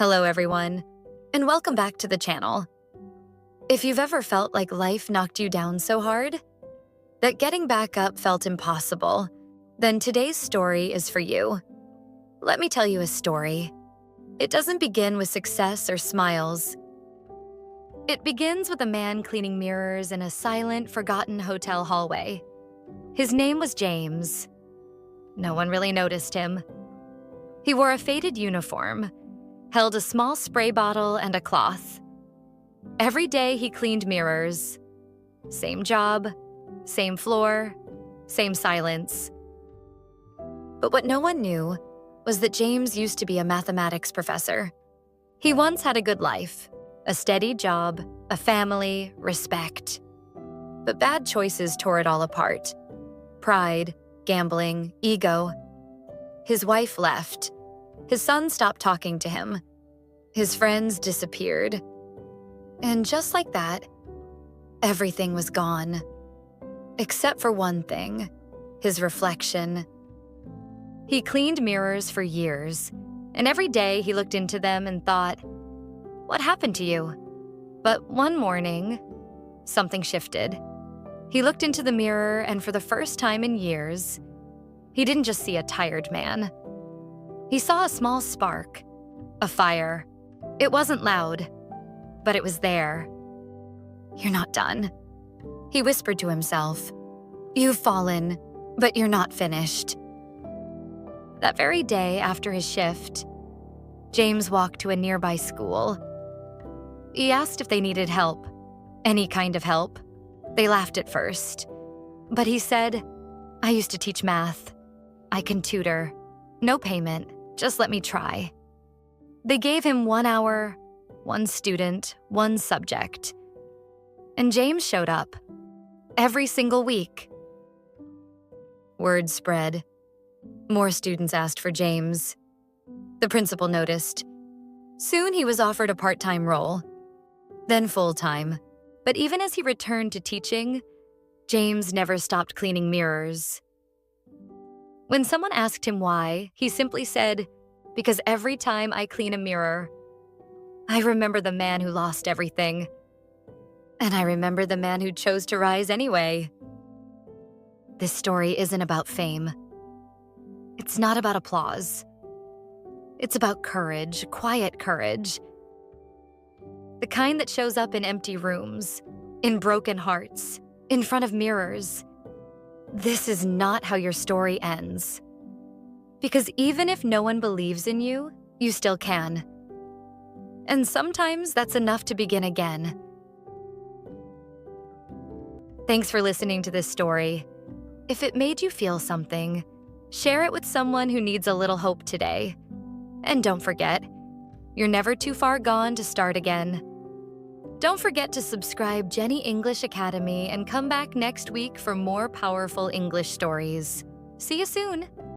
Hello everyone, and welcome back to the channel. If you've ever felt like life knocked you down so hard that getting back up felt impossible, then today's story is for you. Let me tell you a story. It doesn't begin with success or smiles. It begins with a man cleaning mirrors in a silent, forgotten hotel hallway. His name was James. No one really noticed him. He wore a faded uniform, held a small spray bottle and a cloth. Every day he cleaned mirrors. Same job, same floor, same silence. But what no one knew was that James used to be a mathematics professor. He once had a good life, a steady job, a family, respect. But bad choices tore it all apart. Pride, gambling, ego. His wife left. His son stopped talking to him. His friends disappeared. And just like that, everything was gone. Except for one thing, his reflection. He cleaned mirrors for years, and every day he looked into them and thought, "What happened to you?" But one morning, something shifted. He looked into the mirror, and for the first time in years, he didn't just see a tired man. He saw a small spark, a fire. It wasn't loud, but it was there. "You're not done," he whispered to himself. "You've fallen, but you're not finished." That very day after his shift, James walked to a nearby school. He asked if they needed help, any kind of help. They laughed at first, but he said, "I used to teach math. I can tutor. No payment. Just let me try." They gave him 1 hour, one student, one subject. And James showed up. Every single week. Word spread. More students asked for James. The principal noticed. Soon he was offered a part-time role, then full-time. But even as he returned to teaching, James never stopped cleaning mirrors. When someone asked him why, he simply said, "Because every time I clean a mirror, I remember the man who lost everything. And I remember the man who chose to rise anyway." This story isn't about fame. It's not about applause. It's about courage, quiet courage. The kind that shows up in empty rooms, in broken hearts, in front of mirrors. This is not how your story ends. Because even if no one believes in you, you still can. And sometimes that's enough to begin again. Thanks for listening to this story. If it made you feel something, share it with someone who needs a little hope today. And don't forget, you're never too far gone to start again. Don't forget to subscribe Jenny English Academy and come back next week for more powerful English stories. See you soon!